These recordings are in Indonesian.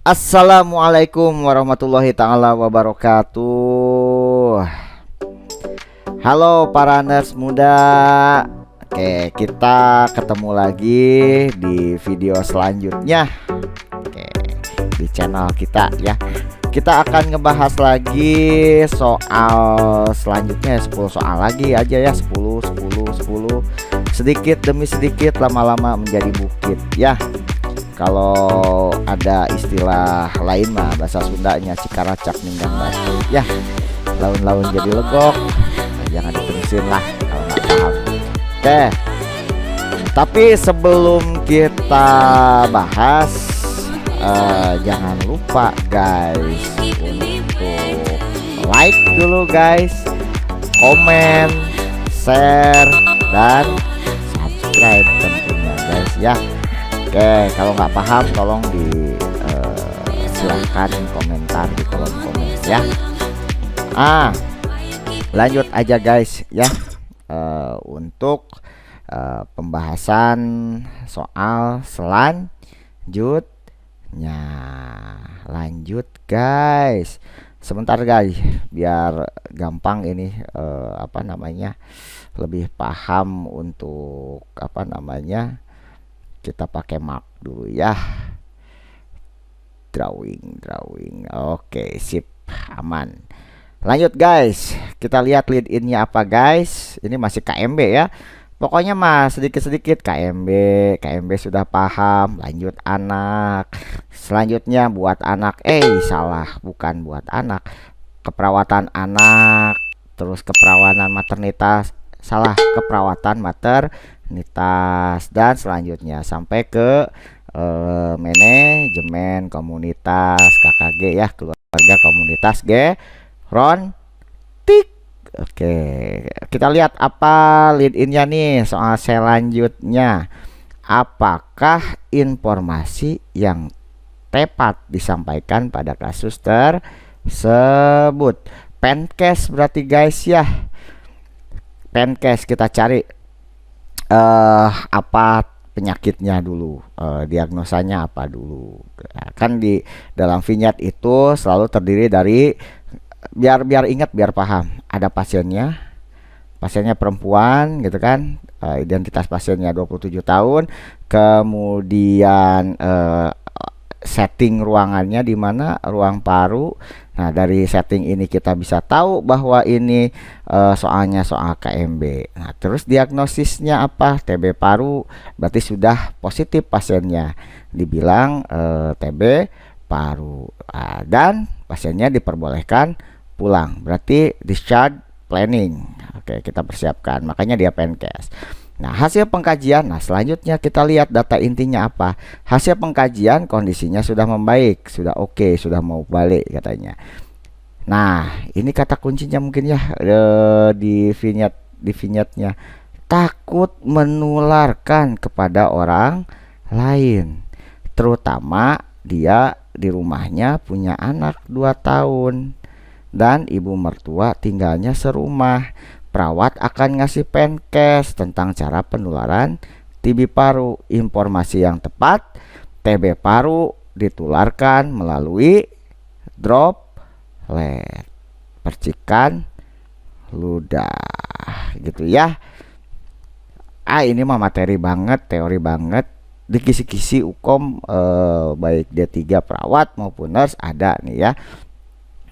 Assalamualaikum warahmatullahi taala wabarakatuh. Halo para nurse muda. Oke, kita ketemu lagi di video selanjutnya. Oke, di channel kita ya. Kita akan ngebahas lagi soal selanjutnya, 10 soal lagi aja ya, 10 sedikit demi sedikit, lama-lama menjadi bukit ya. Kalau ada istilah lain mah bahasa Sundanya cikaracak ninggang batu ya, laun-laun jadi legok. Jangan diterusin lah kalau nggak paham. Oke, tapi sebelum kita bahas, jangan lupa guys untuk like dulu guys, komen, share, dan subscribe tentunya guys ya. Oke, kalau nggak paham tolong silahkan komentar di kolom komen ya. Lanjut aja guys ya, untuk pembahasan soal selanjutnya. Lanjut guys, sebentar guys biar gampang ini, lebih paham untuk kita pakai mark dulu ya, drawing. Oke, sip, aman. Lanjut guys, kita lihat lead innya apa guys. Ini masih KMB ya, pokoknya mas sedikit-sedikit KMB sudah paham. Lanjut anak, selanjutnya buat anak, salah, bukan buat anak, keperawatan anak, terus keperawanan maternitas, salah, keperawatan maternitas, dan selanjutnya sampai ke manajemen komunitas KKG ya, keluarga komunitas Gerontik. Oke, kita lihat apa lead innya nih soal selanjutnya. Apakah informasi yang tepat disampaikan pada kasus tersebut? Pencase berarti guys ya. Pencase kita cari apa penyakitnya dulu, diagnosanya apa dulu. Kan di dalam vignette itu selalu terdiri dari, biar ingat, biar paham, ada pasiennya perempuan gitu kan, identitas pasiennya 27 tahun, kemudian setting ruangannya di mana, ruang paru. Nah, dari setting ini kita bisa tahu bahwa ini soalnya soal KMB. Nah, terus diagnosisnya apa? TB paru, berarti sudah positif pasiennya, dibilang TB paru. Dan pasiennya diperbolehkan pulang, berarti discharge planning. Oke, kita persiapkan, makanya dia Pencase. Nah, hasil pengkajian, nah selanjutnya kita lihat data intinya apa. Hasil pengkajian kondisinya sudah membaik, sudah oke, sudah mau balik katanya. Nah, ini kata kuncinya mungkin ya, di vignette-nya, takut menularkan kepada orang lain, terutama dia di rumahnya punya anak 2 tahun dan ibu mertua tinggalnya serumah. Perawat akan ngasih Pencase tentang cara penularan TB paru. Informasi yang tepat, TB paru ditularkan melalui droplet, percikan ludah gitu ya. Ini mah materi banget, teori banget, dikisi-kisi ukom, baik D3 perawat maupun nurse ada nih ya.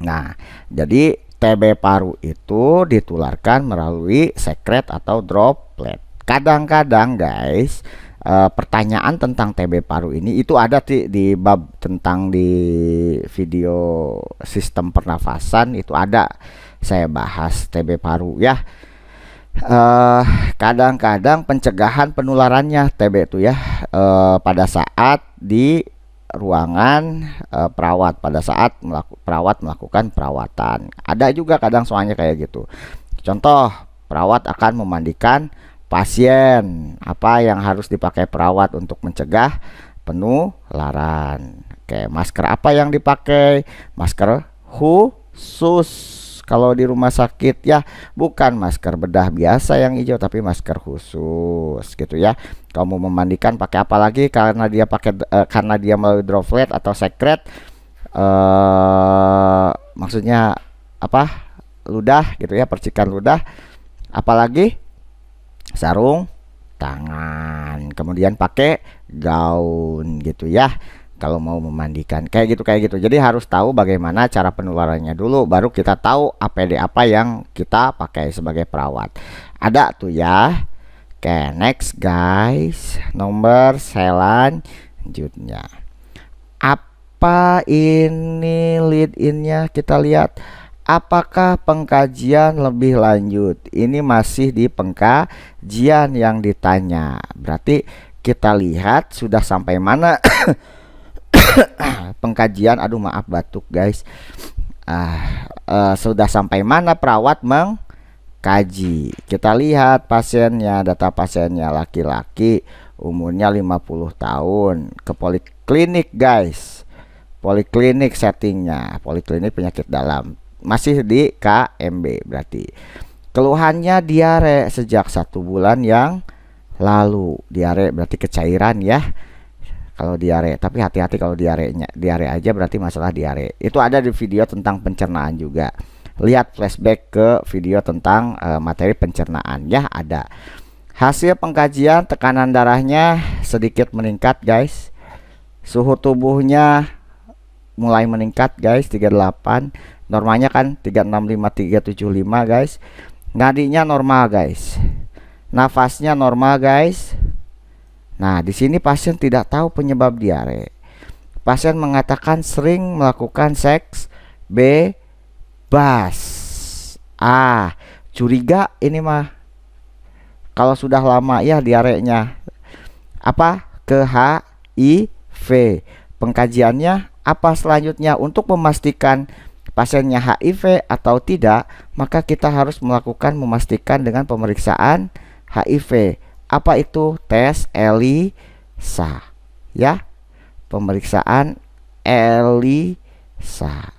Nah, jadi TB paru itu ditularkan melalui sekret atau droplet. Kadang-kadang guys, pertanyaan tentang TB paru ini itu ada di bab tentang di video sistem pernafasan, itu ada saya bahas TB paru ya. Kadang-kadang pencegahan penularannya TB itu ya, pada saat di ruangan perawat, pada saat perawat melakukan perawatan. Ada juga kadang soalnya kayak gitu. Contoh, perawat akan memandikan pasien, apa yang harus dipakai perawat untuk mencegah penularan? Oke, masker apa yang dipakai? Masker khusus kalau di rumah sakit ya, bukan masker bedah biasa yang hijau tapi masker khusus gitu ya. Kamu memandikan pakai apa lagi, karena dia karena dia melalui droplet atau sekret, maksudnya apa, ludah gitu ya, percikan ludah. Apalagi sarung tangan, kemudian pakai gaun gitu ya kalau mau memandikan, kayak gitu. Jadi harus tahu bagaimana cara penularannya dulu, baru kita tahu APD apa yang kita pakai sebagai perawat. Ada tuh ya. Oke, next guys, nomor selanjutnya apa ini lead innya, kita lihat. Apakah pengkajian lebih lanjut? Ini masih di pengkajian yang ditanya. Berarti kita lihat sudah sampai mana pengkajian. Aduh maaf batuk guys. Sudah sampai mana perawat mengkaji. Kita lihat pasiennya, data pasiennya laki-laki, umurnya 50 tahun, ke poliklinik guys. Poliklinik settingnya, poliklinik penyakit dalam, masih di KMB. Berarti keluhannya diare sejak 1 bulan yang lalu. Diare berarti kecairan ya kalau diare, tapi hati-hati kalau diare aja berarti masalah diare. Itu ada di video tentang pencernaan juga. Lihat flashback ke video tentang materi pencernaan ya, ada. Hasil pengkajian, tekanan darahnya sedikit meningkat guys. Suhu tubuhnya mulai meningkat guys, 38. Normanya kan 365 375 guys. Nadinya normal guys. Nafasnya normal guys. Nah, di sini pasien tidak tahu penyebab diare. Pasien mengatakan sering melakukan seks bebas. Curiga ini mah. Kalau sudah lama ya diarenya. Apa? Ke HIV. Pengkajiannya apa selanjutnya untuk memastikan pasiennya HIV atau tidak, maka kita harus memastikan dengan pemeriksaan HIV. Apa itu? Tes ELISA ya, pemeriksaan ELISA.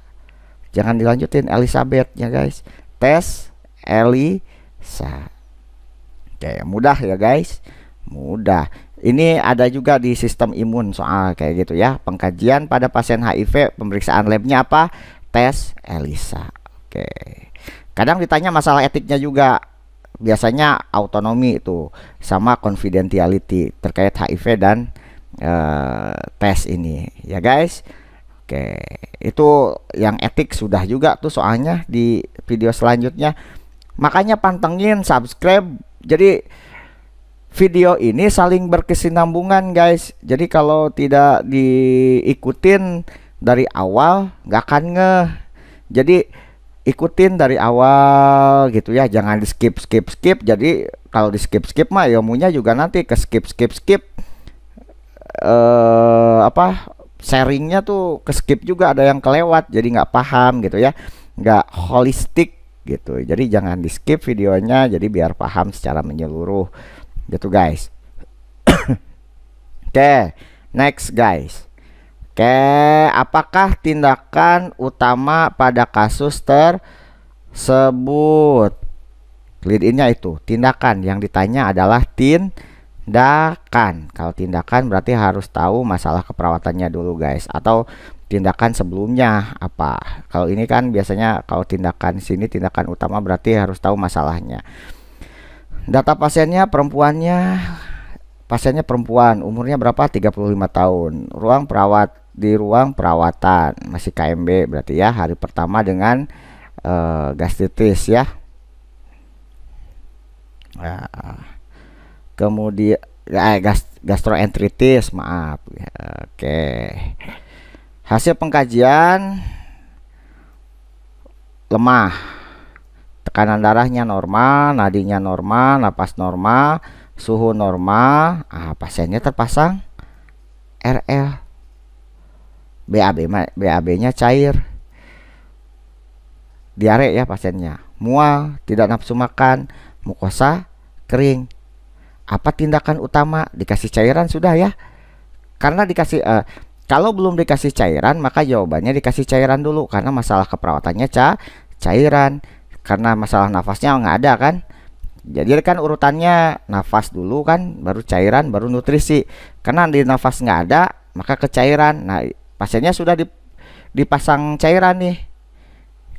Jangan dilanjutin Elizabeth ya guys, tes ELISA. Oke, mudah ya guys, mudah. Ini ada juga di sistem imun soal kayak gitu ya. Pengkajian pada pasien HIV, pemeriksaan labnya apa? Tes ELISA. Oke. Kadang ditanya masalah etiknya juga. Biasanya autonomi itu sama confidentiality terkait HIV dan tes ini ya guys. Oke, itu yang etik sudah juga tuh soalnya di video selanjutnya. Makanya pantengin, subscribe. Jadi video ini saling berkesinambungan guys. Jadi kalau tidak diikutin dari awal nggak akan ngeh. Jadi ikutin dari awal gitu ya, jangan di skip. Jadi kalau di skip mah ilmunya juga nanti ke skip. Sharingnya tuh ke skip juga, ada yang kelewat jadi nggak paham gitu ya, nggak holistik gitu. Jadi jangan di skip videonya, jadi biar paham secara menyeluruh gitu guys. Oke, next guys. Oke, apakah tindakan utama pada kasus tersebut? Lead in-nya itu tindakan, yang ditanya adalah tindakan. Kalau tindakan berarti harus tahu masalah keperawatannya dulu guys, atau tindakan sebelumnya apa. Kalau ini kan biasanya kalau tindakan sini tindakan utama berarti harus tahu masalahnya. Data pasiennya pasiennya perempuan, umurnya berapa? 35 tahun. Di ruang perawatan, masih KMB berarti ya, hari pertama dengan gastritis ya. Kemudian gastroenteritis, maaf. Oke. Hasil pengkajian lemah. Tekanan darahnya normal, nadinya normal, napas normal, suhu normal. Pasiennya terpasang RL. BAB-nya cair. Diare ya pasiennya. Mual, tidak nafsu makan, mukosa kering. Apa tindakan utama? Dikasih cairan sudah ya. Karena dikasih kalau belum dikasih cairan, maka jawabannya dikasih cairan dulu, karena masalah keperawatannya cairan. Karena masalah nafasnya nggak ada kan. Jadi kan urutannya nafas dulu kan, baru cairan, baru nutrisi. Karena di nafas nggak ada, maka ke cairan. Nah, pasiennya sudah dipasang cairan nih,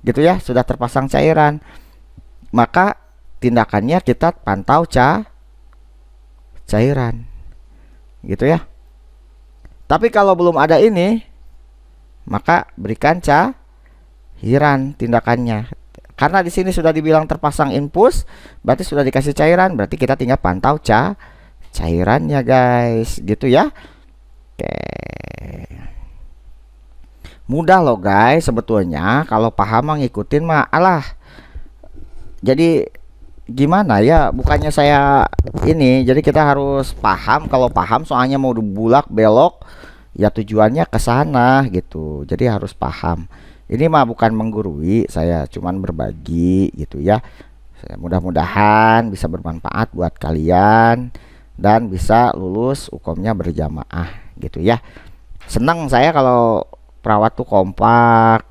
gitu ya, sudah terpasang cairan. Maka tindakannya kita pantau cairan, gitu ya. Tapi kalau belum ada ini, maka berikan cairan tindakannya. Karena di sini sudah dibilang terpasang infus, berarti sudah dikasih cairan, berarti kita tinggal pantau cairannya guys, gitu ya. Oke. Mudah loh guys sebetulnya, kalau paham ngikutin mah alah. Jadi gimana ya, bukannya saya ini, jadi kita harus paham. Kalau paham soalnya mau dibulak belok ya tujuannya ke sana gitu, jadi harus paham. Ini mah bukan menggurui, saya cuman berbagi gitu ya. Mudah-mudahan bisa bermanfaat buat kalian dan bisa lulus UKOM-nya berjamaah gitu ya. Senang saya kalau perawat tuh kompak,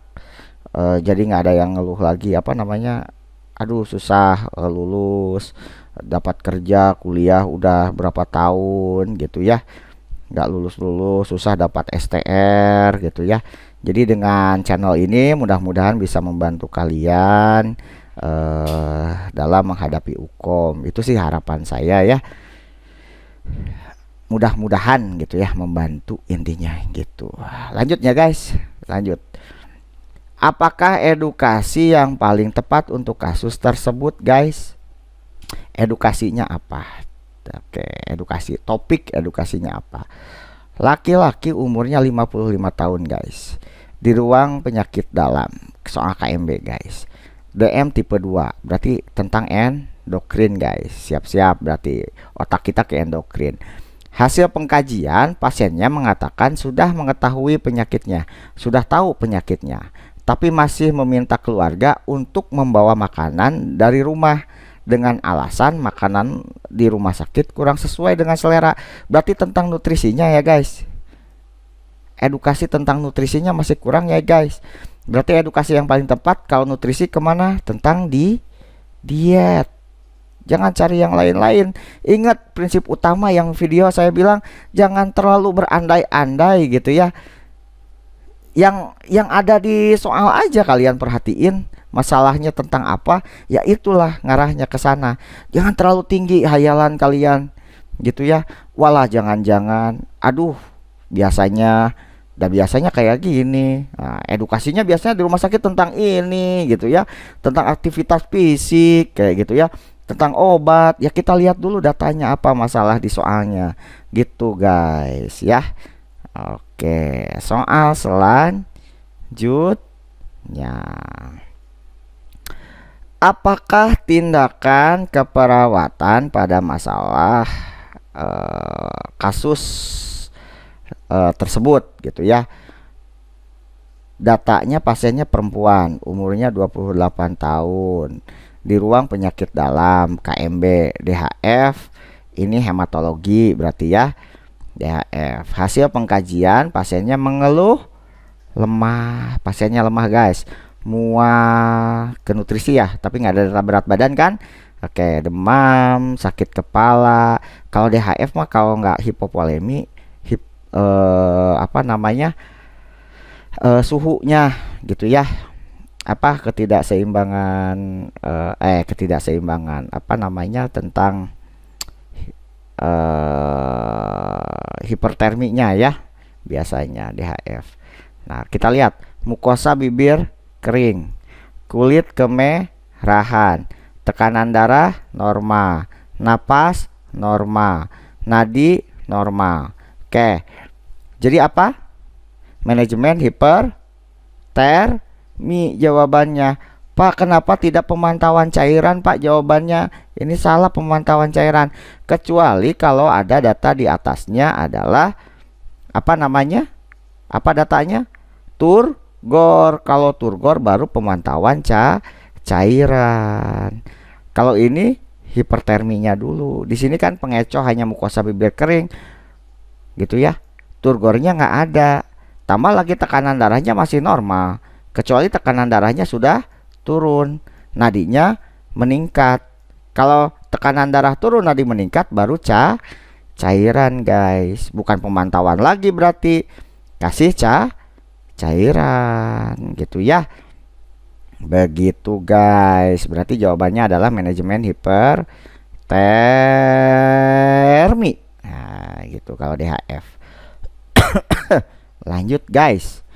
jadi nggak ada yang ngeluh lagi apa namanya, aduh susah lulus, dapat kerja kuliah udah berapa tahun gitu ya, nggak lulus susah dapat STR gitu ya. Jadi dengan channel ini mudah-mudahan bisa membantu kalian dalam menghadapi UKOM. Itu sih harapan saya ya, mudah-mudahan gitu ya, membantu intinya gitu. Lanjutnya guys, lanjut. Apakah edukasi yang paling tepat untuk kasus tersebut guys? Edukasinya apa? Oke, edukasi, topik edukasinya apa? Laki-laki umurnya 55 tahun guys, di ruang penyakit dalam, soal KMB guys. DM tipe 2, berarti tentang endokrin guys. Siap-siap, berarti otak kita ke endokrin. Hasil pengkajian, pasiennya mengatakan sudah mengetahui penyakitnya, sudah tahu penyakitnya, tapi masih meminta keluarga untuk membawa makanan dari rumah dengan alasan makanan di rumah sakit kurang sesuai dengan selera. Berarti tentang nutrisinya ya guys, edukasi tentang nutrisinya masih kurang ya guys. Berarti edukasi yang paling tepat kalau nutrisi kemana? Tentang diet. Jangan cari yang lain-lain. Ingat prinsip utama yang video saya bilang, jangan terlalu berandai-andai gitu ya. Yang ada di soal aja kalian perhatiin, masalahnya tentang apa, ya itulah ngarahnya ke sana. Jangan terlalu tinggi hayalan kalian gitu ya. Walah jangan-jangan, aduh biasanya kayak gini. Nah, edukasinya biasanya di rumah sakit tentang ini gitu ya, tentang aktivitas fisik kayak gitu ya, tentang obat. Ya kita lihat dulu datanya apa masalah di soalnya gitu guys ya. Oke, soal selanjutnya. Apakah tindakan keperawatan pada masalah kasus tersebut gitu ya. Datanya pasiennya perempuan, umurnya 28 tahun, di ruang penyakit dalam KMB, DHF. Ini hematologi berarti ya, DHF. Hasil pengkajian, pasiennya mengeluh lemah. Pasiennya lemah guys, mual, ke nutrisi ya, tapi nggak ada berat badan kan. Oke, demam, sakit kepala. Kalau DHF mah kalau nggak hipovolemi, apa namanya, suhunya gitu ya, apa ketidakseimbangan, ketidakseimbangan apa namanya, tentang hiperterminya ya, biasanya DHF. Nah kita lihat, mukosa bibir kering, kulit kemerahan, tekanan darah normal, napas normal, nadi normal. Oke, jadi apa? Manajemen hipertermi jawabannya. Pak, kenapa tidak pemantauan cairan Pak? Jawabannya ini salah, pemantauan cairan. Kecuali kalau ada data di atasnya adalah apa namanya? Apa datanya? Turgor. Kalau turgor baru pemantauan cairan. Kalau ini hiperterminya dulu. Di sini kan pengecoh hanya mukosa bibir kering, gitu ya. Turgornya nggak ada. Tambah lagi tekanan darahnya masih normal, kecuali tekanan darahnya sudah turun, nadinya meningkat. Kalau tekanan darah turun, nadi meningkat, baru cairan guys. Bukan pemantauan lagi berarti, kasih cairan gitu ya. Begitu guys. Berarti jawabannya adalah manajemen hipertermi. Nah, gitu kalau DHF. Lanjut guys.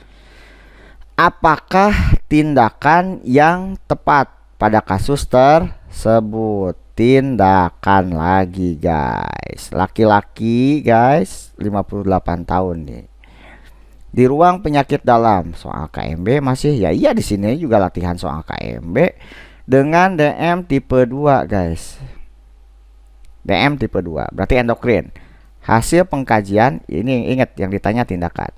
Apakah tindakan yang tepat pada kasus tersebut? Tindakan lagi guys. Laki-laki guys, 58 tahun nih. Di ruang penyakit dalam, soal KMB masih ya, iya di sini juga latihan soal KMB dengan DM tipe 2 guys. DM tipe 2 berarti endokrin. Hasil pengkajian ini, ingat yang ditanya tindakan.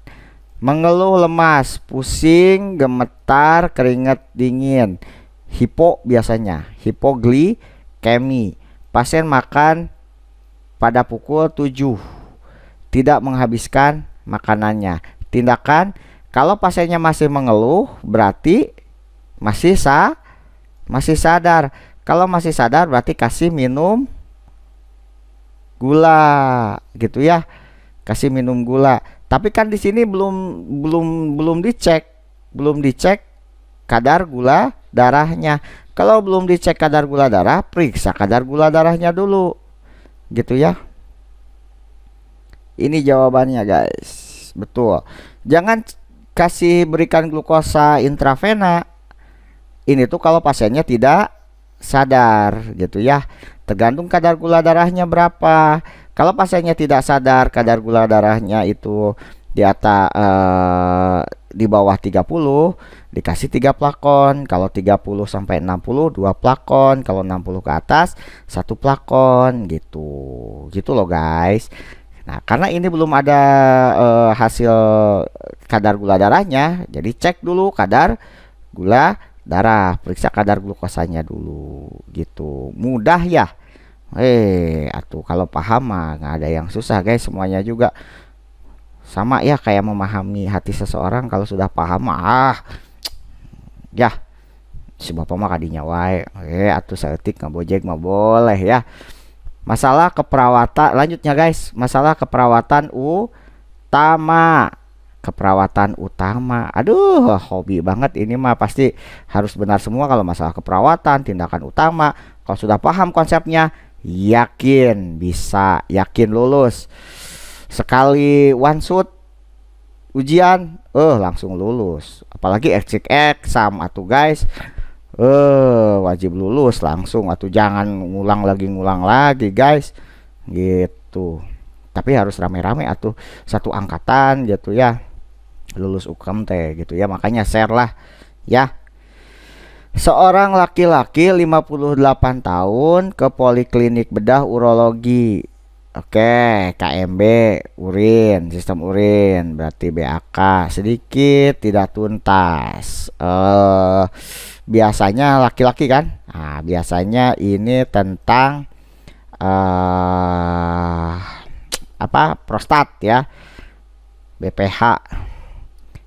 Mengeluh lemas, pusing, gemetar, keringat dingin. Hipo biasanya, hipoglikemi. Pasien makan pada pukul 7. Tidak menghabiskan makanannya. Tindakan, kalau pasiennya masih mengeluh berarti masih sadar. Kalau masih sadar berarti kasih minum gula gitu ya. Kasih minum gula. Tapi kan di sini belum dicek kadar gula darahnya. Kalau belum dicek kadar gula darah, periksa kadar gula darahnya dulu. Gitu ya. Ini jawabannya guys. Betul. Jangan kasih berikan glukosa intravena. Ini tuh kalau pasiennya tidak sadar gitu ya. Tergantung kadar gula darahnya berapa. Kalau pasiennya tidak sadar kadar gula darahnya itu di atas di bawah 30, dikasih 3 plakon. Kalau 30 sampai 60 2 plakon. Kalau 60 ke atas 1 plakon gitu. Gitu loh guys. Nah, karena ini belum ada hasil kadar gula darahnya, jadi cek dulu kadar gula darah, periksa kadar glukosanya dulu, gitu. Mudah ya. Atuh kalau paham mah nggak ada yang susah guys, semuanya juga sama ya kayak memahami hati seseorang. Kalau sudah paham ya si bapak mah kadinya wae. Atuh saeutik ngabojeg mah boleh ya. Masalah keperawatan, lanjutnya guys, masalah keperawatan utama. Keperawatan utama, aduh hobi banget ini mah, pasti harus benar semua kalau masalah keperawatan, tindakan utama. Kalau sudah paham konsepnya, yakin bisa, yakin lulus. Sekali one shot ujian, langsung lulus. Apalagi exam atuh guys. Wajib lulus langsung, atau jangan ngulang lagi guys gitu. Tapi harus rame-rame atau satu angkatan gitu ya, lulus UKM teh gitu ya. Makanya share lah ya. Seorang laki-laki 58 tahun ke poliklinik bedah urologi. Oke, KMB urin, sistem urin berarti BAK sedikit tidak tuntas. Biasanya laki-laki kan. Nah, biasanya ini tentang prostat ya, BPH.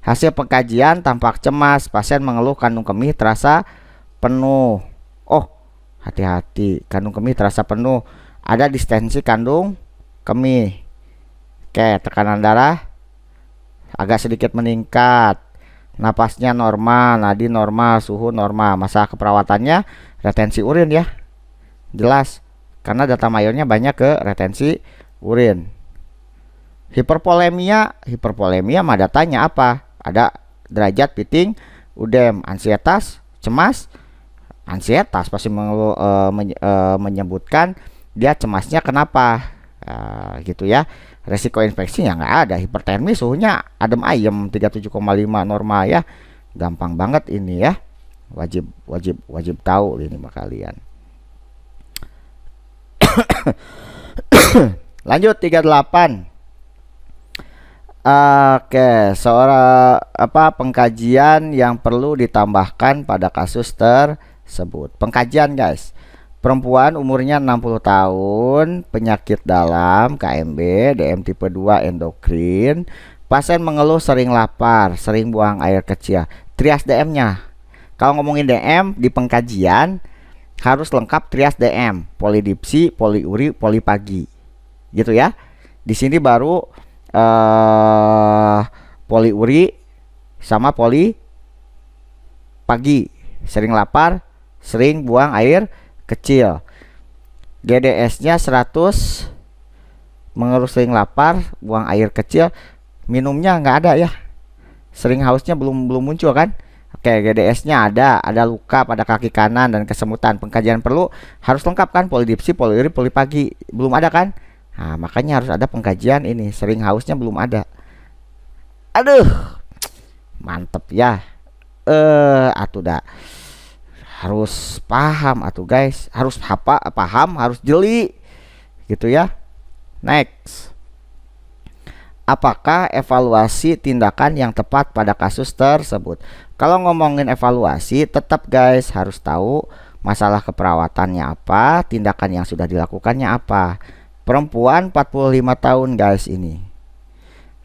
Hasil pengkajian tampak cemas, pasien mengeluh kandung kemih terasa penuh. Hati-hati, kandung kemih terasa penuh, ada distensi kandung kemih. Oke, tekanan darah agak sedikit meningkat, napasnya normal, nadi normal, suhu normal. Masa keperawatannya retensi urin ya, jelas karena data mayornya banyak ke retensi urin. Hiperpolemia mah datanya apa? Ada derajat piting, udem, ansietas, cemas. Ansietas pasti menyebutkan dia cemasnya kenapa, gitu ya. Resiko infeksinya nggak ada. Hipertermi suhunya adem ayem 37,5 normal ya. Gampang banget ini ya. Wajib tahu ini mah kalian. Lanjut 38. Oke, seorang pengkajian yang perlu ditambahkan pada kasus tersebut. Pengkajian guys. Perempuan umurnya 60 tahun, penyakit dalam, KMB, DM tipe 2 endokrin. Pasien mengeluh sering lapar, sering buang air kecil. Trias DM-nya. Kalau ngomongin DM di pengkajian harus lengkap trias DM, polidipsi, poliuri, polipagi. Gitu ya. Di sini baru poliuri sama polipagi. Sering lapar, sering buang air kecil. GDS-nya 100, mengeluh sering lapar, buang air kecil. Minumnya nggak ada ya. Sering hausnya belum muncul kan? Oke, GDS-nya ada luka pada kaki kanan dan kesemutan. Pengkajian perlu harus lengkap kan? Polidipsi, poliuri, polipagi. Belum ada kan? Nah, makanya harus ada pengkajian ini. Sering hausnya belum ada. Aduh. Mantep ya. Atuh dah. Harus paham atuh guys. Harus paham, harus jeli. Gitu ya. Next. Apakah evaluasi tindakan yang tepat pada kasus tersebut? Kalau ngomongin evaluasi, tetap guys harus tahu masalah keperawatannya apa, tindakan yang sudah dilakukannya apa. Perempuan 45 tahun guys ini.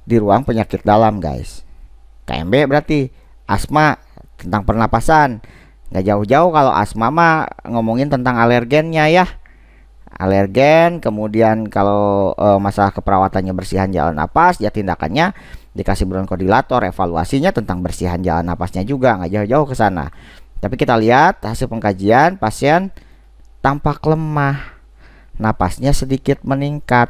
Di ruang penyakit dalam guys. KMB berarti asma, tentang pernapasan. Nggak jauh-jauh kalau asma mah ngomongin tentang alergennya ya. Alergen, kemudian kalau masalah keperawatannya bersihan jalan napas, ya tindakannya dikasih bronkodilator, evaluasinya tentang bersihan jalan napasnya juga, nggak jauh-jauh ke sana. Tapi kita lihat hasil pengkajian, pasien tampak lemah, napasnya sedikit meningkat.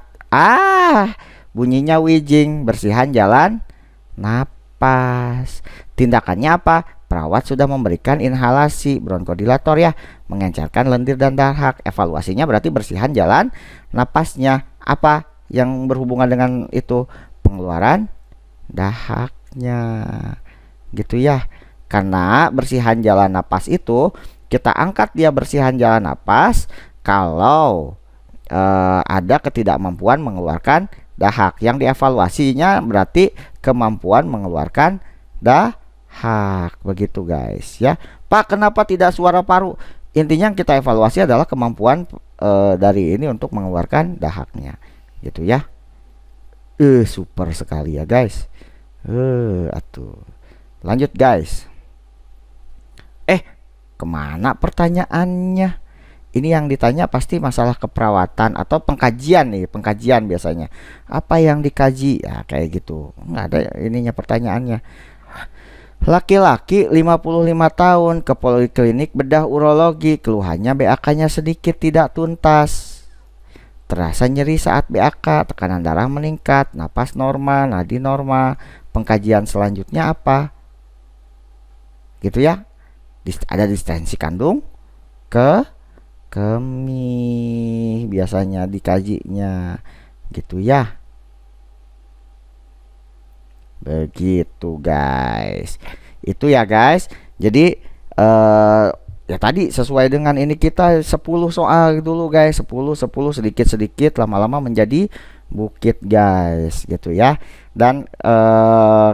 Bunyinya wijing, bersihan jalan napas. Tindakannya apa? Perawat sudah memberikan inhalasi bronkodilator ya, mengencerkan lendir dan dahak. Evaluasinya berarti bersihan jalan napasnya. Apa yang berhubungan dengan itu? Pengeluaran dahaknya. Gitu ya. Karena bersihan jalan napas itu kita angkat dia bersihan jalan napas kalau ada ketidakmampuan mengeluarkan dahak. Yang dievaluasinya berarti kemampuan mengeluarkan dahak. Begitu guys ya. Pak, kenapa tidak suara paru? Intinya yang kita evaluasi adalah kemampuan dari ini untuk mengeluarkan dahaknya. Gitu ya. Super sekali ya guys. Atuh. Lanjut guys. Kemana pertanyaannya? Ini yang ditanya pasti masalah keperawatan atau pengkajian nih, pengkajian biasanya. Apa yang dikaji? Ya kayak gitu. Nggak ada ininya pertanyaannya. Laki-laki 55 tahun ke poliklinik bedah urologi, keluhannya BAK-nya sedikit tidak tuntas. Terasa nyeri saat BAK, tekanan darah meningkat, napas normal, nadi normal. Pengkajian selanjutnya apa? Gitu ya. Ada distensi kandung ke kemih biasanya dikajinya. Gitu ya. Begitu guys. Itu ya guys. Jadi ya tadi sesuai dengan ini kita 10 soal dulu guys. 10 sedikit-sedikit lama-lama menjadi bukit guys, gitu ya. Dan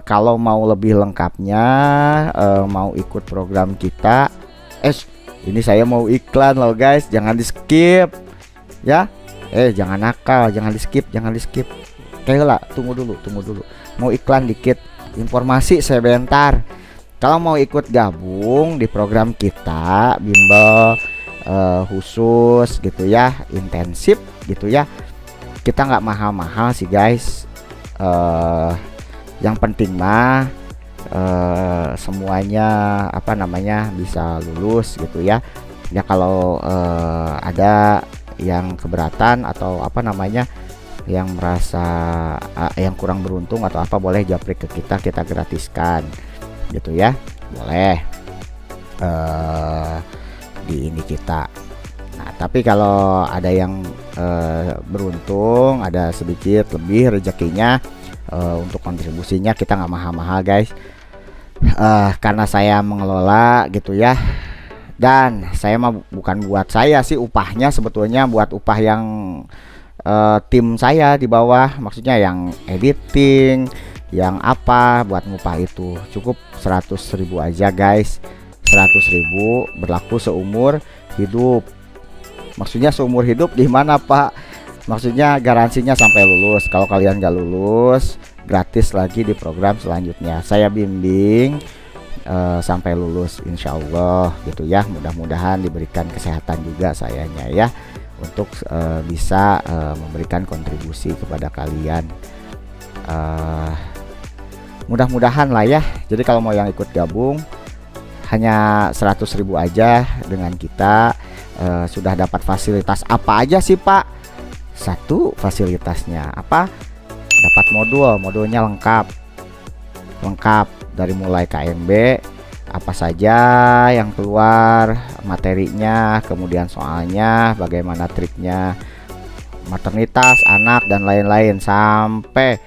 kalau mau lebih lengkapnya, mau ikut program kita, ini saya mau iklan loh guys, jangan di skip ya. Jangan nakal, jangan di skip. Kayak lah, tunggu dulu. Mau iklan dikit, informasi sebentar. Kalau mau ikut gabung di program kita bimbel khusus gitu ya, intensif gitu ya, kita nggak mahal-mahal sih guys. Yang penting mah semuanya apa namanya bisa lulus gitu ya. Ya kalau ada yang keberatan atau apa namanya yang merasa yang kurang beruntung atau apa, boleh japri ke kita gratiskan gitu ya, boleh di ini kita. Nah tapi kalau ada yang beruntung, ada sedikit lebih rezekinya, untuk kontribusinya kita nggak mahal-mahal guys, karena saya mengelola gitu ya. Dan saya mah bukan buat saya sih upahnya, sebetulnya buat upah yang tim saya di bawah, maksudnya yang editing, yang apa, buat ngupah itu cukup 100.000 aja guys. 100.000 berlaku seumur hidup. Maksudnya seumur hidup gimana Pak? Maksudnya garansinya sampai lulus. Kalau kalian gak lulus, gratis lagi di program selanjutnya. Saya bimbing sampai lulus insya Allah gitu ya. Mudah-mudahan diberikan kesehatan juga sayanya ya, untuk bisa memberikan kontribusi kepada kalian. Mudah-mudahan lah ya. Jadi kalau mau yang ikut gabung hanya 100.000 aja dengan kita, sudah dapat fasilitas apa aja sih Pak? Satu, fasilitasnya apa? Dapat modulnya lengkap dari mulai KMB apa saja yang keluar, materinya, kemudian soalnya, bagaimana triknya, maternitas, anak dan lain-lain, sampai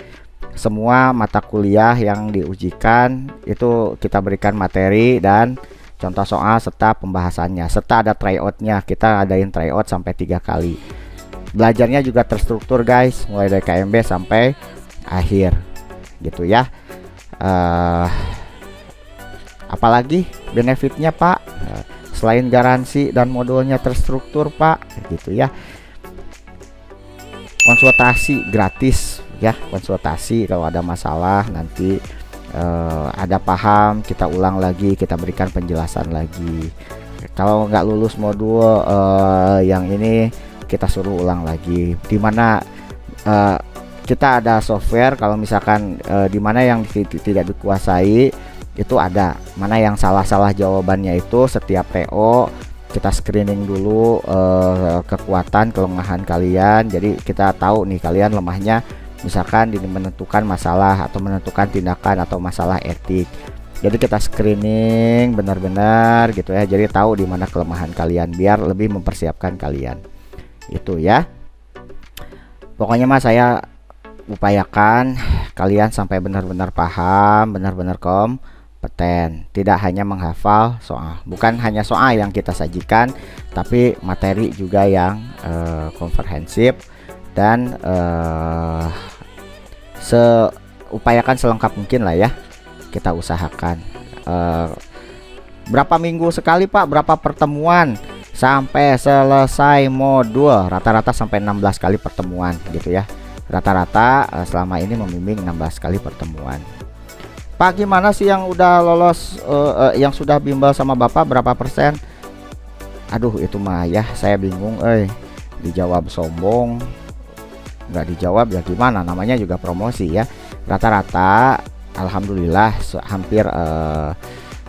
semua mata kuliah yang diujikan itu kita berikan materi dan contoh soal serta pembahasannya, serta ada tryoutnya. Kita adain tryout sampai 3 kali. Belajarnya juga terstruktur guys, mulai dari KMB sampai akhir gitu ya. Apalagi benefitnya Pak, selain garansi dan modulnya terstruktur Pak gitu ya. Konsultasi gratis ya, konsultasi kalau ada masalah nanti ada paham kita ulang lagi, kita berikan penjelasan lagi. Kalau nggak lulus modul yang ini kita suruh ulang lagi, dimana kita ada software kalau misalkan dimana yang tidak dikuasai itu ada, mana yang salah jawabannya itu setiap PO kita screening dulu kekuatan kelemahan kalian. Jadi kita tahu nih kalian lemahnya misalkan menentukan masalah atau menentukan tindakan atau masalah etik. Jadi kita screening benar-benar gitu ya. Jadi tahu di mana kelemahan kalian biar lebih mempersiapkan kalian. Itu ya. Pokoknya mas saya upayakan kalian sampai benar-benar paham, benar-benar kompeten, tidak hanya menghafal soal, bukan hanya soal yang kita sajikan, tapi materi juga yang komprehensif dan upayakan selengkap mungkin lah ya, kita usahakan. Berapa minggu sekali Pak, berapa pertemuan sampai selesai modul? Rata-rata sampai 16 kali pertemuan gitu ya. Rata-rata selama ini membimbing 16 kali pertemuan. Pak gimana sih yang udah lolos, yang sudah bimbel sama Bapak berapa persen? Aduh itu mah ya saya bingung dijawab sombong, nggak dijawab ya gimana, namanya juga promosi ya. Rata-rata alhamdulillah hampir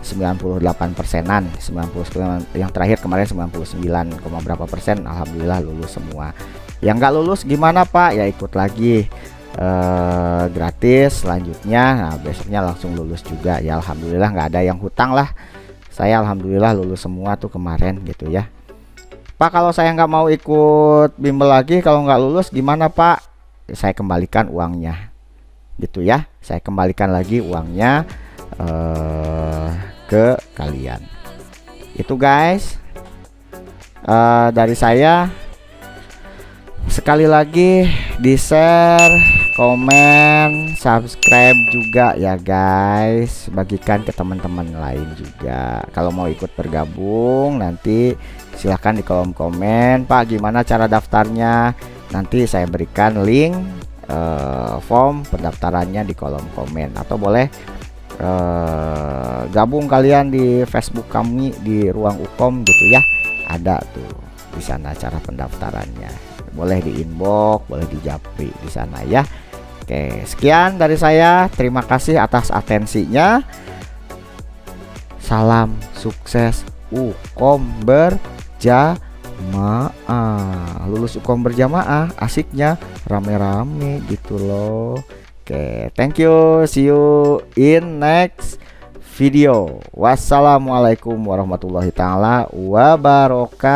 98 persenan, 99, yang terakhir kemarin 99, berapa persen alhamdulillah lulus semua. Yang nggak lulus gimana Pak? Ya ikut lagi gratis selanjutnya. Nah besoknya langsung lulus juga ya, alhamdulillah nggak ada yang hutang lah. Saya alhamdulillah lulus semua tuh kemarin gitu ya. Pak kalau saya nggak mau ikut bimbel lagi, kalau nggak lulus gimana Pak? Saya kembalikan uangnya gitu ya. Saya kembalikan lagi uangnya ke kalian. Itu guys dari saya. Sekali lagi di share, komen, subscribe juga ya guys. Bagikan ke teman-teman lain juga. Kalau mau ikut bergabung nanti silahkan di kolom komen. Pak gimana cara daftarnya? Nanti saya berikan link form pendaftarannya di kolom komen. Atau boleh gabung kalian di Facebook kami di Ruang Ukom gitu ya. Ada tuh di sana cara pendaftarannya. Boleh di inbox, boleh di japri di sana ya. Oke, sekian dari saya. Terima kasih atas atensinya. Salam sukses Ukom berjamaah. Lulus Ukom berjamaah, asiknya rame-rame gitu loh. Oke, thank you. See you in next video. Wassalamualaikum warahmatullahi taala wabarakatuh.